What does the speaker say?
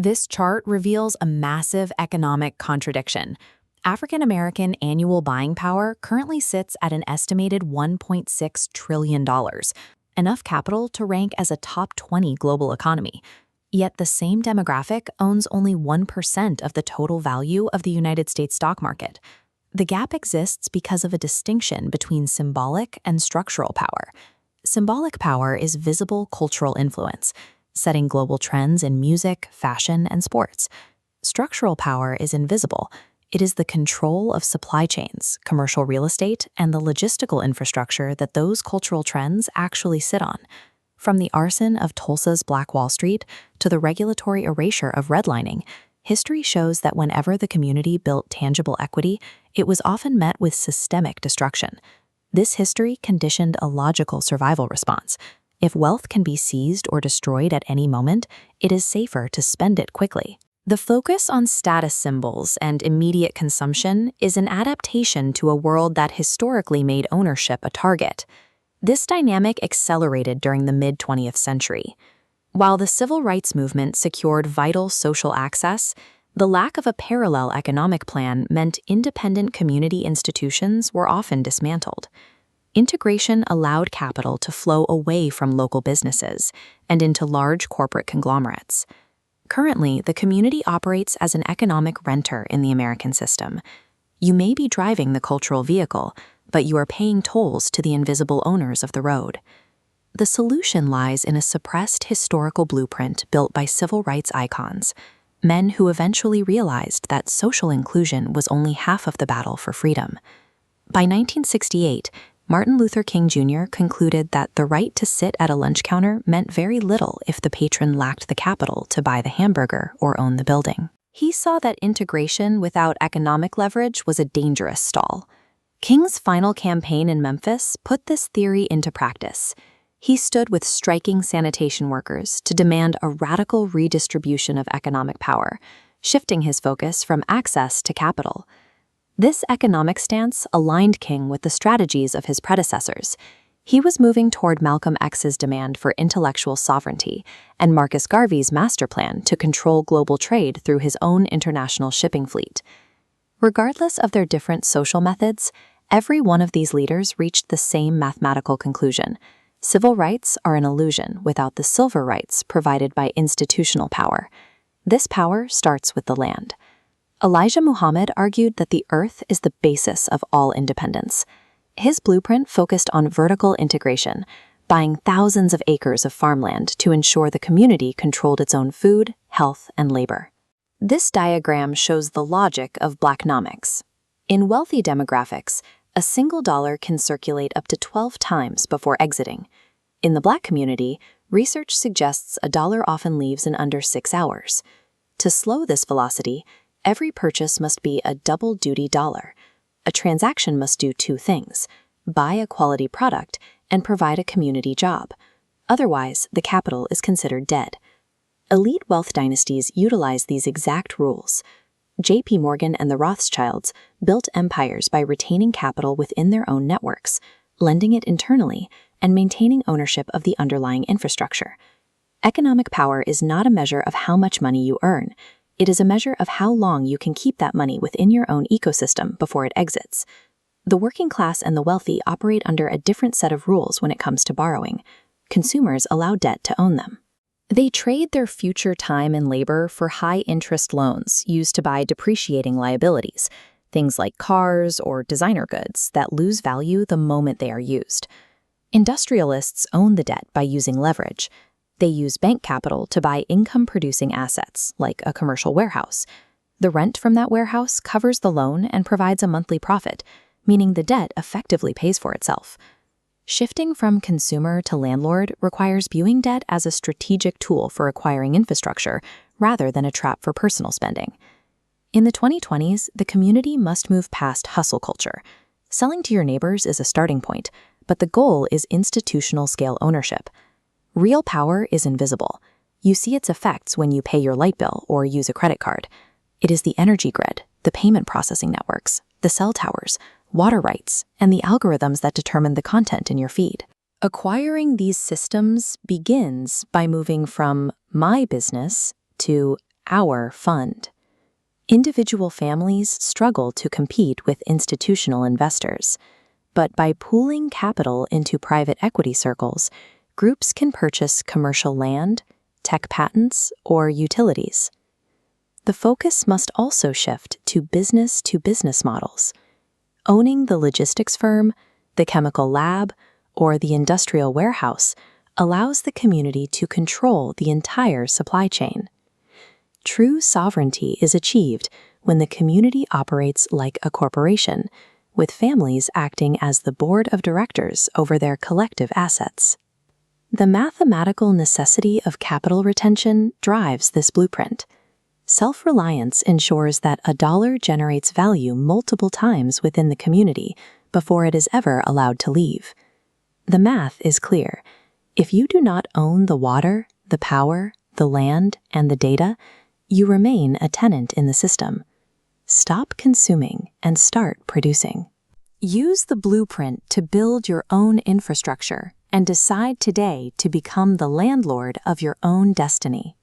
This chart reveals a massive economic contradiction. African American annual buying power currently sits at an estimated $1.6 trillion, enough capital to rank as a top 20 global economy. Yet the same demographic owns only 1% of the total value of the United States stock market. The gap exists because of a distinction between symbolic and structural power. Symbolic power is visible cultural influence, setting global trends in music, fashion, and sports. Structural power is invisible. It is the control of supply chains, commercial real estate, and the logistical infrastructure that those cultural trends actually sit on. From the arson of Tulsa's Black Wall Street to the regulatory erasure of redlining, history shows that whenever the community built tangible equity, it was often met with systemic destruction. This history conditioned a logical survival response. If wealth can be seized or destroyed at any moment, it is safer to spend it quickly. The focus on status symbols and immediate consumption is an adaptation to a world that historically made ownership a target. This dynamic accelerated during the mid-20th century. While the civil rights movement secured vital social access, the lack of a parallel economic plan meant independent community institutions were often dismantled. Integration allowed capital to flow away from local businesses and into large corporate conglomerates. Currently, the community operates as an economic renter in the American system. You may be driving the cultural vehicle, but you are paying tolls to the invisible owners of the road. The solution lies in a suppressed historical blueprint built by civil rights icons, men who eventually realized that social inclusion was only half of the battle for freedom. By 1968, Martin Luther King Jr. concluded that the right to sit at a lunch counter meant very little if the patron lacked the capital to buy the hamburger or own the building. He saw that integration without economic leverage was a dangerous stall. King's final campaign in Memphis put this theory into practice. He stood with striking sanitation workers to demand a radical redistribution of economic power, shifting his focus from access to capital. This economic stance aligned King with the strategies of his predecessors. He was moving toward Malcolm X's demand for intellectual sovereignty and Marcus Garvey's master plan to control global trade through his own international shipping fleet. Regardless of their different social methods, every one of these leaders reached the same mathematical conclusion. Civil rights are an illusion without the silver rights provided by institutional power. This power starts with the land. Elijah Muhammad argued that the earth is the basis of all independence. His blueprint focused on vertical integration, buying thousands of acres of farmland to ensure the community controlled its own food, health, and labor. This diagram shows the logic of Blacknomics. In wealthy demographics, a single dollar can circulate up to 12 times before exiting. In the Black community, research suggests a dollar often leaves in under 6 hours. To slow this velocity, every purchase must be a double-duty dollar. A transaction must do two things: buy a quality product and provide a community job. Otherwise, the capital is considered dead. Elite wealth dynasties utilize these exact rules. J.P. Morgan and the Rothschilds built empires by retaining capital within their own networks, lending it internally, and maintaining ownership of the underlying infrastructure. Economic power is not a measure of how much money you earn. It is a measure of how long you can keep that money within your own ecosystem before it exits. The working class and the wealthy operate under a different set of rules when it comes to borrowing. Consumers allow debt to own them. They trade their future time and labor for high-interest loans used to buy depreciating liabilities, things like cars or designer goods that lose value the moment they are used. Industrialists own the debt by using leverage. They use bank capital to buy income-producing assets, like a commercial warehouse. The rent from that warehouse covers the loan and provides a monthly profit, meaning the debt effectively pays for itself. Shifting from consumer to landlord requires viewing debt as a strategic tool for acquiring infrastructure rather than a trap for personal spending. In the 2020s, the community must move past hustle culture. Selling to your neighbors is a starting point, but the goal is institutional-scale ownership. Real power is invisible. You see its effects when you pay your light bill or use a credit card. It is the energy grid, the payment processing networks, the cell towers, water rights, and the algorithms that determine the content in your feed. Acquiring these systems begins by moving from my business to our fund. Individual families struggle to compete with institutional investors, but by pooling capital into private equity circles, groups can purchase commercial land, tech patents, or utilities. The focus must also shift to business-to-business models. Owning the logistics firm, the chemical lab, or the industrial warehouse allows the community to control the entire supply chain. True sovereignty is achieved when the community operates like a corporation, with families acting as the board of directors over their collective assets. The mathematical necessity of capital retention drives this blueprint. Self-reliance ensures that a dollar generates value multiple times within the community before it is ever allowed to leave. The math is clear. If you do not own the water, the power, the land, and the data, you remain a tenant in the system. Stop consuming and start producing. Use the blueprint to build your own infrastructure and decide today to become the landlord of your own destiny.